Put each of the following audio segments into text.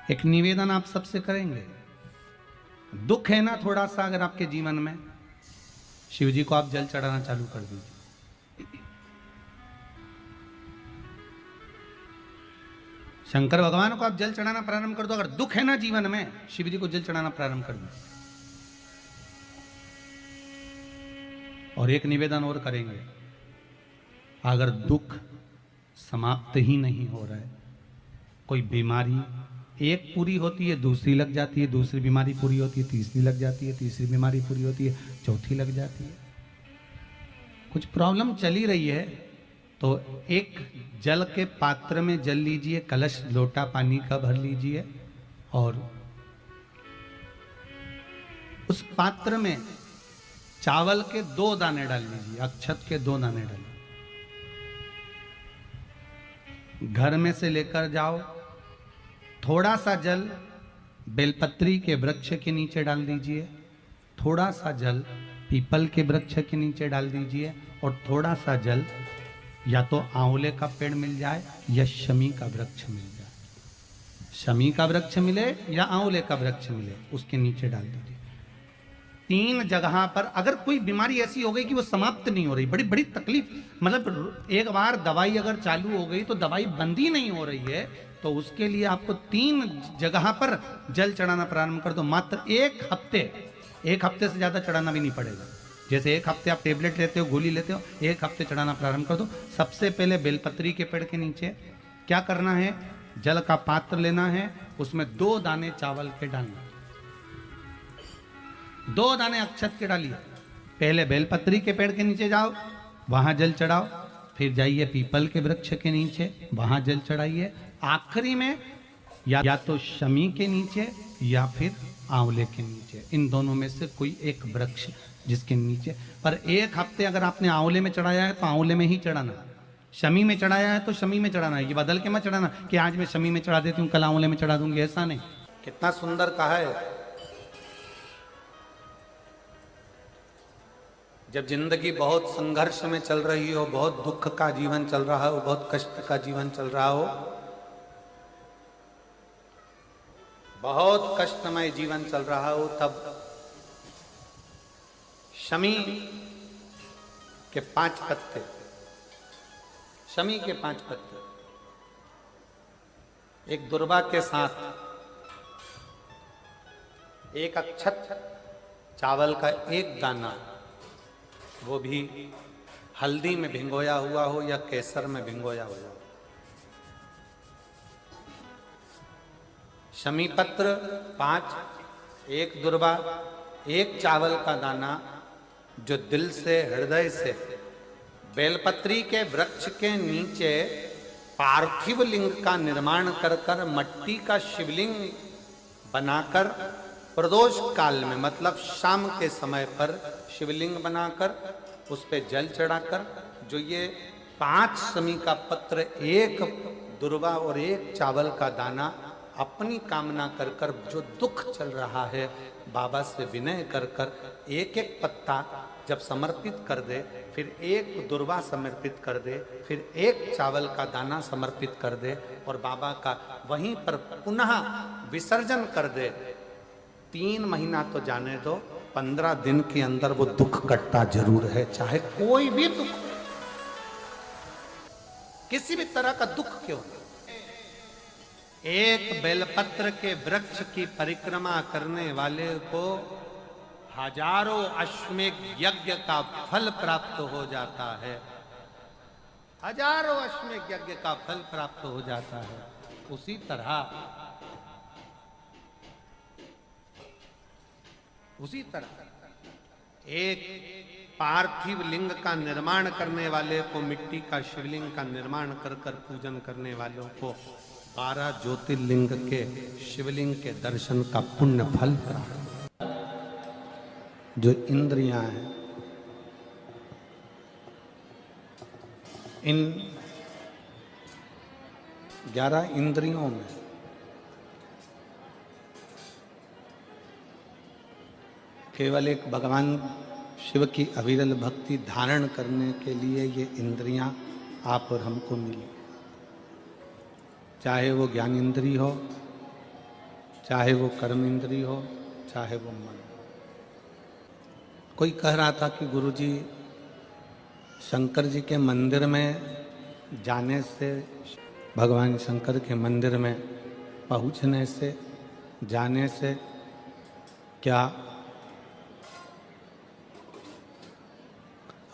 एक निवेदन आप सबसे करेंगे। दुख है ना थोड़ा सा अगर आपके जीवन में, शिव जी को आप जल चढ़ाना चालू कर दीजिए। शंकर भगवान को आप जल चढ़ाना प्रारंभ कर दो। अगर दुख है ना जीवन में, शिव जी को जल चढ़ाना प्रारंभ कर दो। और एक निवेदन और करेंगे, अगर दुख समाप्त ही नहीं हो रहा है, कोई बीमारी एक पूरी होती है दूसरी लग जाती है, दूसरी बीमारी पूरी होती है तीसरी लग जाती है, तीसरी बीमारी पूरी होती है चौथी लग जाती है, कुछ प्रॉब्लम चली रही है, तो एक जल के पात्र में जल लीजिए, कलश लोटा पानी का भर लीजिए और उस पात्र में चावल के 2 दाने डाल लीजिए, अक्षत के 2 दाने डालिए। घर में से लेकर जाओ, थोड़ा सा जल बेलपत्री के वृक्ष के नीचे डाल दीजिए, थोड़ा सा जल पीपल के वृक्ष के नीचे डाल दीजिए और थोड़ा सा जल या तो आंवले का पेड़ मिल जाए या शमी का वृक्ष मिल जाए, शमी का वृक्ष मिले या आंवले का वृक्ष मिले, उसके नीचे डाल दीजिए। 3 जगह पर अगर कोई बीमारी ऐसी हो गई कि वो समाप्त नहीं हो रही, बड़ी बड़ी तकलीफ, मतलब एक बार दवाई अगर चालू हो गई तो दवाई बंद ही नहीं हो रही है, तो उसके लिए आपको 3 जगह पर जल चढ़ाना प्रारंभ कर दो। मात्र 1 हफ्ते से ज्यादा चढ़ाना भी नहीं पड़ेगा। जैसे 1 हफ्ते आप टेबलेट लेते हो, गोली लेते हो, 1 हफ्ते चढ़ाना प्रारंभ कर दो। सबसे पहले बेलपत्री के पेड़ के नीचे क्या करना है, जल का पात्र लेना है, उसमें 2 दाने चावल के डालना, 2 दाने अक्षत के डालिए। पहले बेलपत्री के पेड़ के नीचे जाओ, वहां जल चढ़ाओ, फिर जाइए पीपल के वृक्ष के नीचे, वहां जल चढ़ाइए, आखिरी में या तो शमी के नीचे या फिर आंवले के नीचे, इन दोनों में से कोई एक वृक्ष जिसके नीचे। पर 1 हफ्ते अगर आपने आंवले में चढ़ाया है तो आंवले में ही चढ़ाना, शमी में चढ़ाया है तो शमी में चढ़ाना है। ये बदल के मत चढ़ाना कि आज मैं शमी में चढ़ा देती हूँ कल आंवले में चढ़ा दूंगी, ऐसा नहीं। कितना सुंदर कहा है, जब जिंदगी बहुत संघर्ष में चल रही हो, बहुत दुख का जीवन चल रहा हो, बहुत कष्ट का जीवन चल रहा हो, बहुत कष्टमय जीवन चल रहा हो, तब शमी के 5 पत्ते, शमी के 5 पत्ते, एक दुर्वा के साथ 1 अक्षत चावल का 1 दाना, वो भी हल्दी में भिंगोया हुआ हो या केसर में भिंगोया हुआ हो, शमी पत्र 5, 1 दुर्वा, 1 चावल का दाना, जो दिल से हृदय से बेलपत्री के वृक्ष के नीचे पार्थिव लिंग का निर्माण कर कर मट्टी का शिवलिंग बनाकर प्रदोष काल में, मतलब शाम के समय पर शिवलिंग बनाकर उस पे जल चढ़ाकर, जो ये 5 शमी का पत्र, 1 दुर्वा और 1 चावल का दाना, अपनी कामना कर कर जो दुख चल रहा है बाबा से विनय कर कर 1-1 पत्ता जब समर्पित कर दे, फिर 1 दुर्वा समर्पित कर दे, फिर 1 चावल का दाना समर्पित कर दे और बाबा का वहीं पर पुनः विसर्जन कर दे, 3 महीना तो जाने दो, 15 दिन के अंदर वो दुख कटता जरूर है, चाहे कोई भी दुख, किसी भी तरह का दुख क्यों न। 1 बेलपत्र के वृक्ष की परिक्रमा करने वाले को हजारों अश्वमेध यज्ञ का फल प्राप्त हो जाता है, हजारों अश्वमेध यज्ञ का फल प्राप्त हो जाता है। उसी तरह एक पार्थिव लिंग का निर्माण करने वाले को, मिट्टी का शिवलिंग का निर्माण कर कर पूजन करने वालों को 12 ज्योतिर्लिंग के शिवलिंग के दर्शन का पुण्य फल प्राप्त। जो इंद्रियां हैं, इन 11 इंद्रियों में केवल एक भगवान शिव की अविरल भक्ति धारण करने के लिए ये इंद्रियां आप और हमको मिली, चाहे वो ज्ञान इंद्री हो, चाहे वो कर्म इंद्री हो, चाहे वो मन। कोई कह रहा था कि गुरुजी, शंकर जी के मंदिर में जाने से, भगवान शंकर के मंदिर में पहुंचने से, जाने से क्या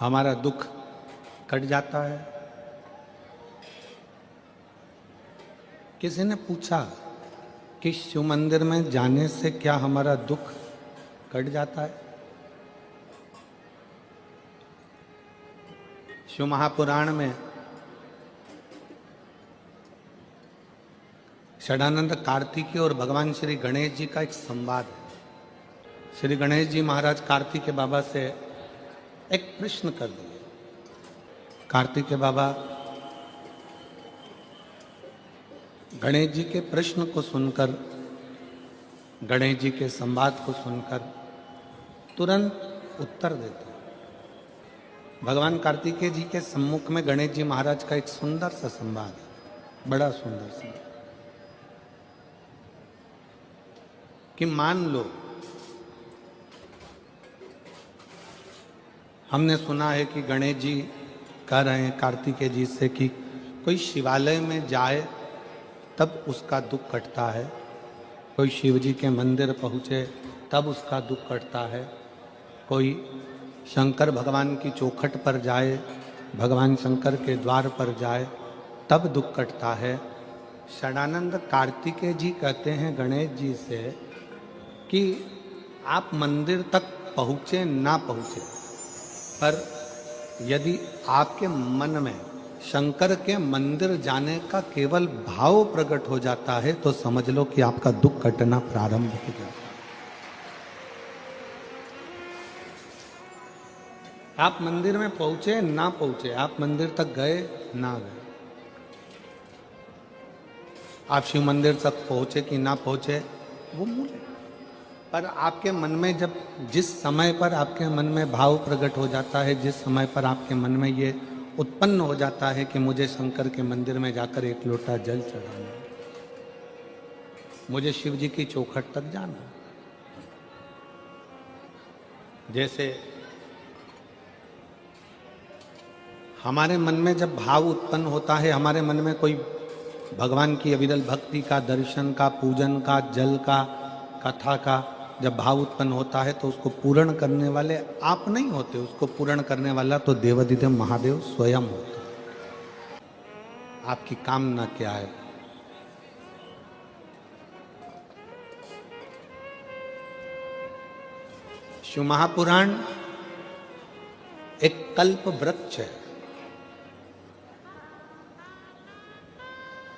हमारा दुख कट जाता है? किसी ने पूछा कि शिव मंदिर में जाने से क्या हमारा दुख कट जाता है? शिव महापुराण में षडानंद कार्तिकेय और भगवान श्री गणेश जी का एक संवाद है। श्री गणेश जी महाराज कार्तिकेय बाबा से एक प्रश्न कर दिए। कार्तिकेय बाबा गणेश जी के प्रश्न को सुनकर, गणेश जी के संवाद को सुनकर तुरंत उत्तर देते। भगवान कार्तिकेय जी के सम्मुख में गणेश जी महाराज का एक सुंदर सा संवाद है, बड़ा सुंदर सा, कि मान लो हमने सुना है कि गणेश जी कह रहे हैं कार्तिकेय जी से कि कोई शिवालय में जाए तब उसका दुख कटता है, कोई शिव जी के मंदिर पहुँचे तब उसका दुख कटता है, कोई शंकर भगवान की चौखट पर जाए, भगवान शंकर के द्वार पर जाए तब दुख कटता है। षडानंद कार्तिकेय जी कहते हैं गणेश जी से कि आप मंदिर तक पहुँचे ना पहुँचे, पर यदि आपके मन में शंकर के मंदिर जाने का केवल भाव प्रकट हो जाता है तो समझ लो कि आपका दुख कटना प्रारंभ हो जाता है। आप मंदिर में पहुंचे ना पहुंचे, आप मंदिर तक गए ना गए, आप शिव मंदिर तक पहुंचे कि ना पहुंचे वो मूल है, पर आपके मन में जब, जिस समय पर आपके मन में भाव प्रकट हो जाता है, जिस समय पर आपके मन में ये उत्पन्न हो जाता है कि मुझे शंकर के मंदिर में जाकर एक लोटा जल चढ़ाना, मुझे शिव जी की चौखट तक जाना, जैसे हमारे मन में जब भाव उत्पन्न होता है, हमारे मन में कोई भगवान की अविरल भक्ति का, दर्शन का, पूजन का, जल का, कथा का जब भाव उत्पन्न होता है तो उसको पूर्ण करने वाले आप नहीं होते, उसको पूर्ण करने वाला तो देवाधिदेव महादेव स्वयं होता है। आपकी कामना क्या है? शिव महापुराण एक कल्प वृक्ष है।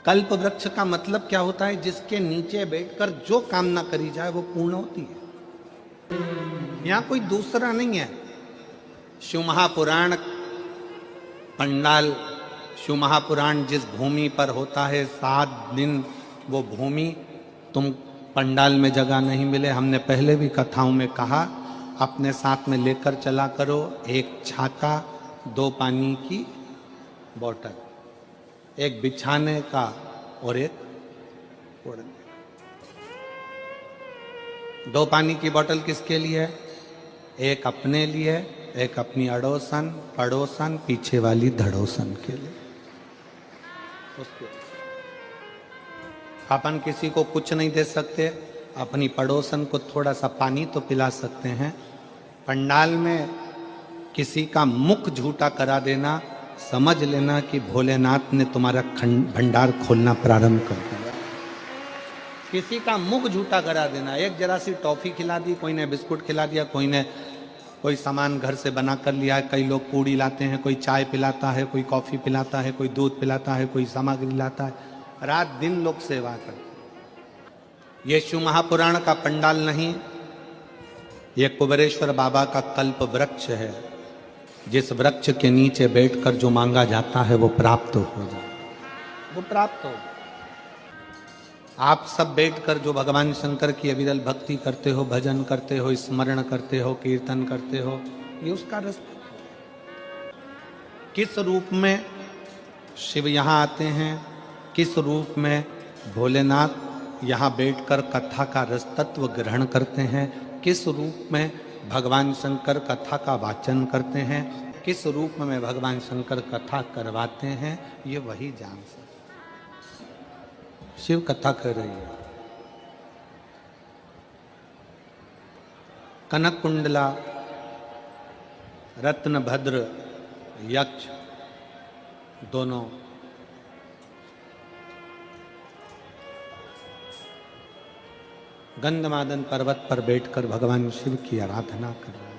कल्प वृक्ष का मतलब क्या होता है? जिसके नीचे बैठकर जो कामना करी जाए वो पूर्ण होती है। यहां कोई दूसरा नहीं है। शिव महापुराण पंडाल, शिव महापुराण जिस भूमि पर होता है 7 दिन वो भूमि तुम पंडाल में जगह नहीं मिले, हमने पहले भी कथाओं में कहा, अपने साथ में लेकर चला करो एक छाता, 2 पानी की बोतल, एक बिछाने का और एक ओढ़ने का। 2 पानी की बोतल किसके लिए? एक अपने लिए, एक अपनी अड़ोसन पड़ोसन पीछे वाली धड़ोसन के लिए। उसके अपन किसी को कुछ नहीं दे सकते, अपनी पड़ोसन को थोड़ा सा पानी तो पिला सकते हैं। पंडाल में किसी का मुख झूठा करा देना, समझ लेना कि भोलेनाथ ने तुम्हारा भंडार खोलना प्रारंभ कर दिया। किसी का मुख झूठा करा देना, एक जरा सी टॉफी खिला दी, कोई ने बिस्कुट खिला दिया, कोई ने कोई सामान घर से बना कर लिया है। कई लोग पूड़ी लाते हैं, कोई चाय पिलाता है, कोई कॉफ़ी पिलाता है, कोई दूध पिलाता है, कोई सामग्री लाता है, रात दिन लोग सेवा करते। ये शिव महापुराण का पंडाल नहीं, ये कुबेरेश्वर बाबा का कल्प वृक्ष है, जिस वृक्ष के नीचे बैठकर जो मांगा जाता है वो प्राप्त हो जाए, वो प्राप्त हो। आप सब बैठकर जो भगवान शंकर की अविरल भक्ति करते हो, भजन करते हो, स्मरण करते हो, कीर्तन करते हो, ये उसका रास्ता। किस रूप में शिव यहाँ आते हैं, किस रूप में भोलेनाथ यहाँ बैठकर कथा का रस तत्व ग्रहण करते हैं, किस रूप में भगवान शंकर कथा का वाचन करते हैं, किस रूप में भगवान शंकर कथा करवाते हैं, ये वही जान सकते। शिव कथा कर रही है। कनक कुंडला, रत्नभद्र, यक्ष दोनों गंधमादन पर्वत पर बैठकर भगवान शिव की आराधना कर रहे हैं।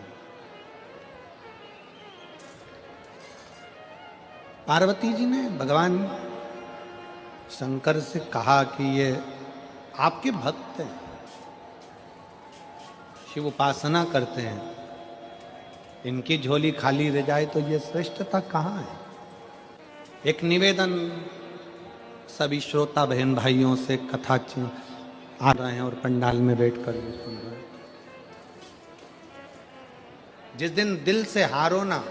पार्वती जी ने भगवान शंकर से कहा कि ये आपके भक्त हैं, शिव उपासना करते हैं, इनकी झोली खाली रह जाए तो ये श्रेष्ठता कहाँ है। एक निवेदन सभी श्रोता बहन भाइयों से कथा आ रहे हैं और पंडाल में बैठकर भी सुन रहे हैं। जिस दिन दिल से हारो ना,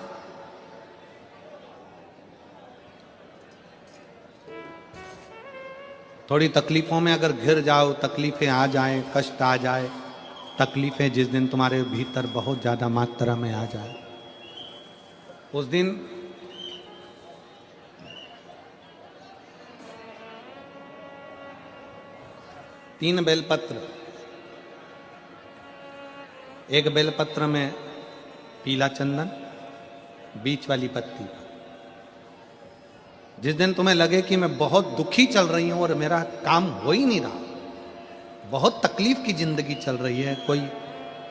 थोड़ी तकलीफों में अगर घिर जाओ, तकलीफें आ जाए, कष्ट आ जाए, तकलीफें जिस दिन तुम्हारे भीतर बहुत ज्यादा मात्रा में आ जाए, उस दिन तीन बेलपत्र, एक बेलपत्र में पीला चंदन, बीच वाली पत्ती। जिस दिन तुम्हें लगे कि मैं बहुत दुखी चल रही हूं और मेरा काम हो ही नहीं रहा, बहुत तकलीफ की जिंदगी चल रही है, कोई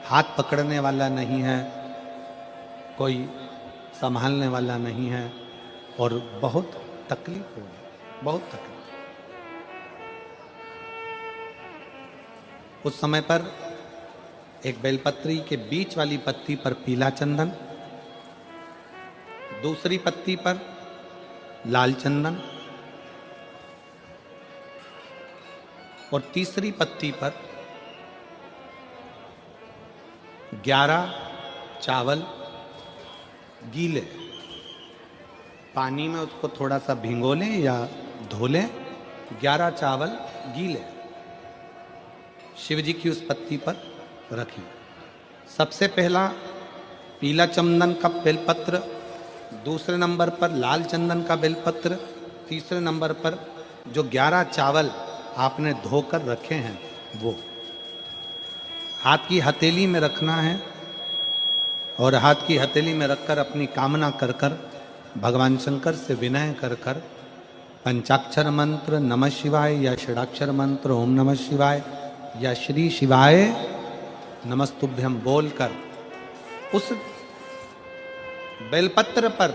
हाथ पकड़ने वाला नहीं है, कोई संभालने वाला नहीं है और बहुत तकलीफ हो रही, बहुत तकलीफ। उस समय पर एक बेलपत्री के बीच वाली पत्ती पर पीला चंदन, दूसरी पत्ती पर लाल चंदन और तीसरी पत्ती पर 11 चावल गीले, पानी में उसको थोड़ा सा भिगो लें या धो लें, 11 चावल गीले शिव जी की उस पत्ती पर रखी। सबसे पहला पीला चंदन का बेलपत्र, दूसरे नंबर पर लाल चंदन का बेलपत्र, तीसरे नंबर पर जो 11 चावल आपने धोकर रखे हैं वो हाथ की हथेली में रखना है और हाथ की हथेली में रखकर अपनी कामना कर कर भगवान शंकर से विनय कर कर पंचाक्षर मंत्र नमः शिवाय या षडाक्षर मंत्र ओम नमः शिवाय या श्री शिवाय नमस्तुभ्यम बोलकर उस बेलपत्र पर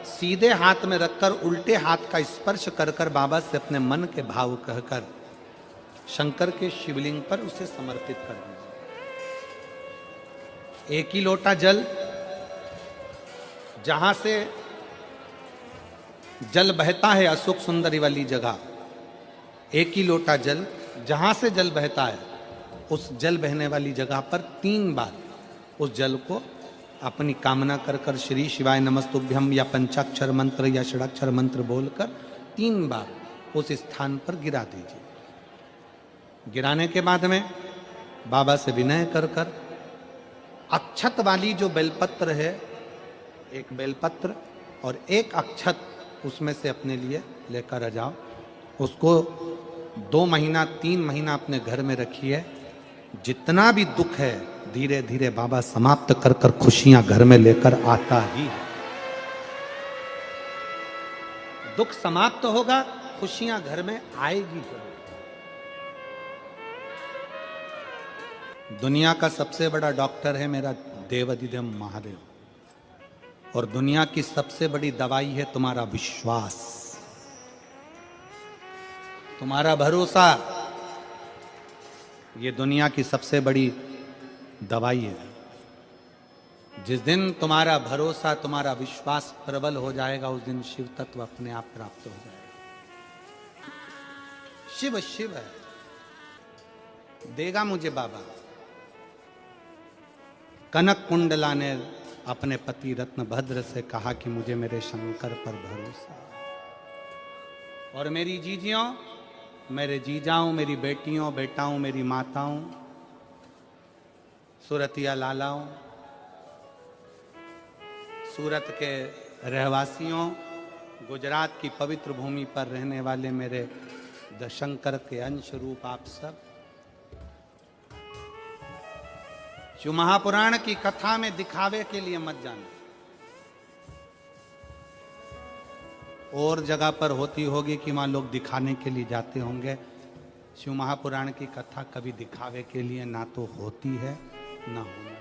सीधे हाथ में रखकर उल्टे हाथ का स्पर्श कर कर बाबा से अपने मन के भाव कहकर शंकर के शिवलिंग पर उसे समर्पित कर दीजिए। एक ही लोटा जल, जहां से जल बहता है अशोक सुंदरी वाली जगह, एक ही लोटा जल, जहां से जल बहता है उस जल बहने वाली जगह पर 3 बार उस जल को अपनी कामना कर कर श्री शिवाय नमस्तुभ्यम या पंचाक्षर मंत्र या षडाक्षर मंत्र बोलकर 3 बार उस स्थान पर गिरा दीजिए। गिराने के बाद में बाबा से विनय कर कर अक्षत वाली जो बेलपत्र है, एक बेलपत्र और एक अक्षत उसमें से अपने लिए लेकर आ जाओ। उसको 2 महीना 3 महीना अपने घर में रखिए। जितना भी दुख है धीरे धीरे बाबा समाप्त कर कर खुशियां घर में लेकर आता ही है। दुख समाप्त होगा, खुशियां घर में आएगी जरूर। दुनिया का सबसे बड़ा डॉक्टर है मेरा देवाधिदेव महादेव, और दुनिया की सबसे बड़ी दवाई है तुम्हारा विश्वास, तुम्हारा भरोसा। ये दुनिया की सबसे बड़ी दवाई है। जिस दिन तुम्हारा भरोसा, तुम्हारा विश्वास प्रबल हो जाएगा, उस दिन शिव तत्व अपने आप प्राप्त हो जाएगा। शिव शिव है, देगा मुझे बाबा। कनक कुंडला ने अपने पति रत्नभद्र से कहा कि मुझे मेरे शंकर पर भरोसा, और मेरी जीजियों मेरे जीजाओं, मेरी बेटियों, बेटाओं, मेरी माताओं, सूरतिया लालाओं, सूरत के रहवासियों, गुजरात की पवित्र भूमि पर रहने वाले मेरे दशंकर के अंश रूप आप सब, शिव महापुराण की कथा में दिखावे के लिए मत जाना। और जगह पर होती होगी कि वहां लोग दिखाने के लिए जाते होंगे। शिव महापुराण की कथा कभी दिखावे के लिए ना तो होती है ना होना।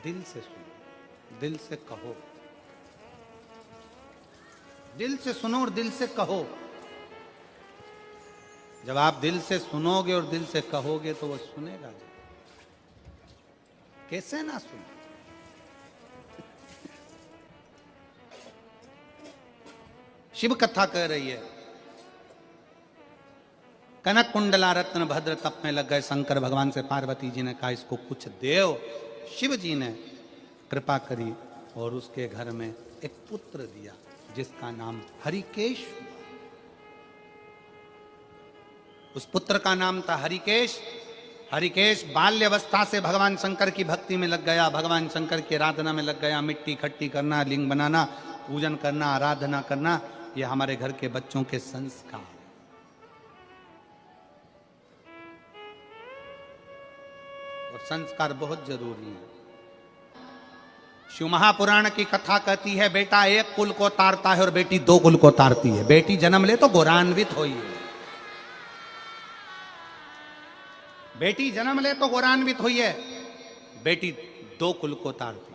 दिल से सुनो, दिल से कहो, दिल से सुनो और दिल से कहो। जब आप दिल से सुनोगे और दिल से कहोगे तो वो सुनेगा। कैसे ना सुने? शिव कथा कह रही है, कनक कुंडला रत्न भद्र तप में लग गए शंकर भगवान से पार्वती जी ने कहा इसको कुछ देव। शिव जी ने कृपा करी और उसके घर में एक पुत्र दिया जिसका नाम हरिकेश। उस पुत्र का नाम था हरिकेश। हरिकेश बाल्यवस्था से भगवान शंकर की भक्ति में लग गया, भगवान शंकर की आराधना में लग गया। मिट्टी इकट्ठी करना, लिंग बनाना, पूजन करना, आराधना करना, ये हमारे घर के बच्चों के संस्कार। और संस्कार बहुत जरूरी है। शिव महापुराण की कथा कहती है बेटा एक कुल को तारता है और बेटी दो कुल को तारती है। बेटी जन्म ले तो गौरान्वित होई है। बेटी जन्म ले तो गौरान्वित हुई है, बेटी दो कुल को तारती।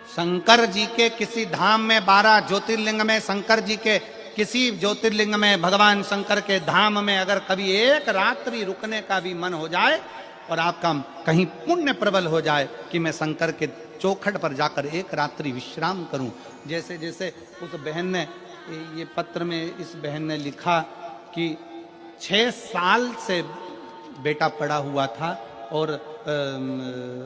शंकर जी के किसी धाम में 12 ज्योतिर्लिंग में, शंकर जी के किसी ज्योतिर्लिंग में, भगवान शंकर के धाम में अगर कभी एक रात्रि रुकने का भी मन हो जाए और आपका कहीं पुण्य प्रबल हो जाए कि मैं शंकर के चौखट पर जाकर एक रात्रि विश्राम करूं। जैसे जैसे उस बहन ने ये पत्र में इस बहन ने लिखा कि 6 साल से बेटा पड़ा हुआ था और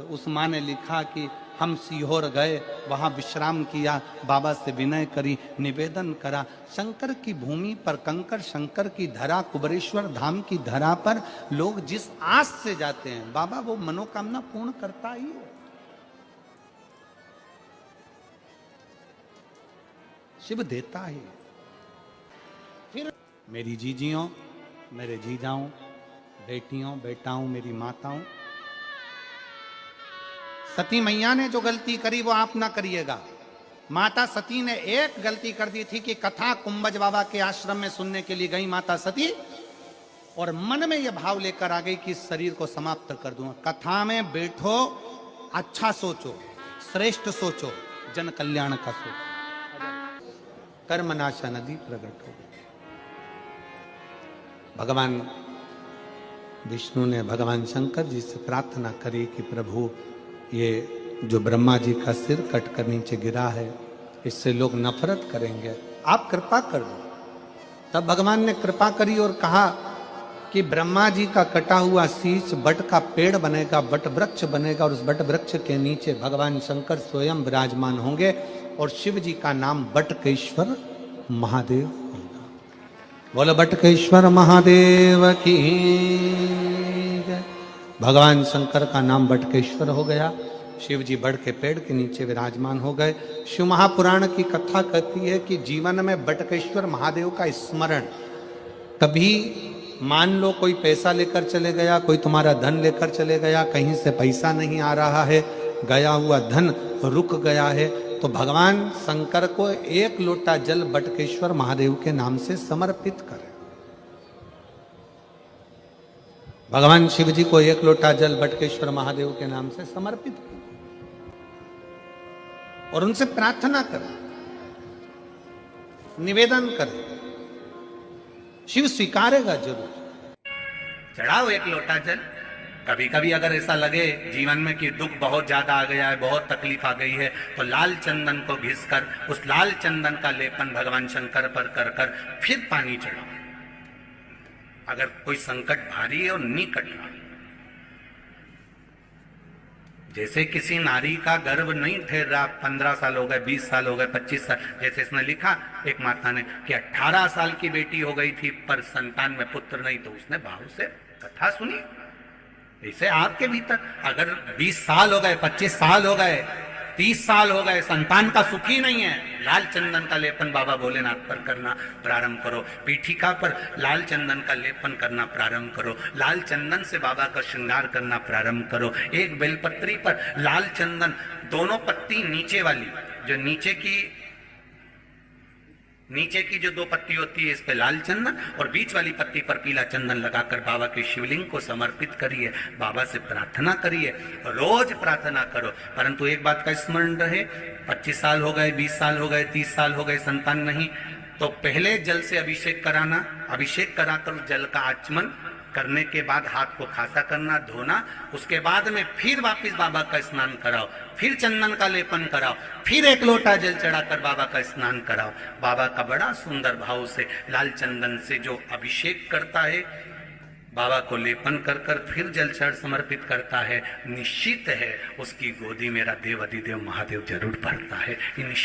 उस माँ ने लिखा कि हम सीहोर गए, वहाँ विश्राम किया, बाबा से विनय करी, निवेदन करा। शंकर की भूमि पर, कंकर शंकर की धरा, कुबरेश्वर धाम की धरा पर लोग जिस आस से जाते हैं बाबा वो मनोकामना पूर्ण करता ही है। शिव देता है। फिर मेरी जीजियों, मेरे जीजाओं, बेटियों, बेटाओं, मेरी माताओं, सती मैया ने जो गलती करी वो आप ना करिएगा। माता सती ने एक गलती कर दी थी कि कथा कुंभज बाबा के आश्रम में सुनने के लिए गई माता सती और मन में यह भाव लेकर आ गई कि इस शरीर को समाप्त कर दूंगा। कथा में बैठो, अच्छा सोचो, श्रेष्ठ सोचो, जन कल्याण का सोचो। कर्मनाशा नदी प्रकट हो गई। भगवान विष्णु ने भगवान शंकर जी से प्रार्थना करी कि प्रभु ये जो ब्रह्मा जी का सिर कट कर नीचे गिरा है इससे लोग नफरत करेंगे, आप कृपा कर दो। तब भगवान ने कृपा करी और कहा कि ब्रह्मा जी का कटा हुआ शीश बट का पेड़ बनेगा, बट वृक्ष बनेगा और उस बट वृक्ष के नीचे भगवान शंकर स्वयं विराजमान होंगे और शिव जी का नाम बटकेश्वर महादेव होगा। बोलो बटकेश्वर महादेव की। भगवान शंकर का नाम बटकेश्वर हो गया। शिव जी बड़ के पेड़ के नीचे विराजमान हो गए। शिव महापुराण की कथा कहती है कि जीवन में बटकेश्वर महादेव का स्मरण, कभी मान लो कोई पैसा लेकर चले गया, कोई तुम्हारा धन लेकर चले गया, कहीं से पैसा नहीं आ रहा है, गया हुआ धन रुक गया है, तो भगवान शंकर को एक लोटा जल बटकेश्वर महादेव के नाम से समर्पित करें। भगवान शिव जी को एक लोटा जल बटकेश्वर महादेव के नाम से समर्पित करें और उनसे प्रार्थना करें, निवेदन करें, शिव स्वीकारेगा जरूर। चढ़ाओ एक लोटा जल। कभी कभी अगर ऐसा लगे जीवन में कि दुख बहुत ज्यादा आ गया है, बहुत तकलीफ आ गई है, तो लाल चंदन को घिसकर उस लाल चंदन का लेपन भगवान शंकर पर कर कर फिर पानी चढ़ाओ। अगर कोई संकट भारी है और नहीं कट रहा, जैसे किसी नारी का गर्भ नहीं ठहर रहा, 15 साल हो गए, 20 साल हो गए, 25 साल, जैसे इसने लिखा एक माता ने कि 18 साल की बेटी हो गई थी पर संतान में पुत्र नहीं, तो उसने भाव से कथा सुनी। ऐसे आपके भीतर अगर 20 साल हो गए, 25 साल हो गए, 30 साल हो गए, संतान का सुख ही नहीं है, लाल चंदन का लेपन बाबा भोलेनाथ पर करना प्रारंभ करो, पीठिका पर लाल चंदन का लेपन करना प्रारंभ करो, लाल चंदन से बाबा का श्रृंगार करना प्रारंभ करो। एक बेलपत्री पर लाल चंदन, दोनों पत्ती नीचे वाली, जो नीचे की जो 2 पत्ती होती है, इस पे लाल चंदन और बीच वाली पत्ती पर पीला चंदन लगाकर बाबा के शिवलिंग को समर्पित करिए, बाबा से प्रार्थना करिए, रोज प्रार्थना करो। परंतु एक बात का स्मरण रहे, 25 साल हो गए, 20 साल हो गए, 30 साल हो गए, संतान नहीं, तो पहले जल से अभिषेक कराना, अभिषेक कराकर जल का आचमन करने के बाद हाथ को खासा करना, धोना, उसके बाद में फिर वापस बाबा का स्नान कराओ, फिर चंदन का लेपन कराओ, फिर 1 लोटा जल चढ़ाकर बाबा का स्नान कराओ। बाबा का बड़ा सुंदर भाव से लाल चंदन से जो अभिषेक करता है, बाबा को लेपन कर कर फिर जल चढ़ समर्पित करता है, निश्चित है उसकी गोदी मेरा देव अधिदेव महादेव जरूर भरता है।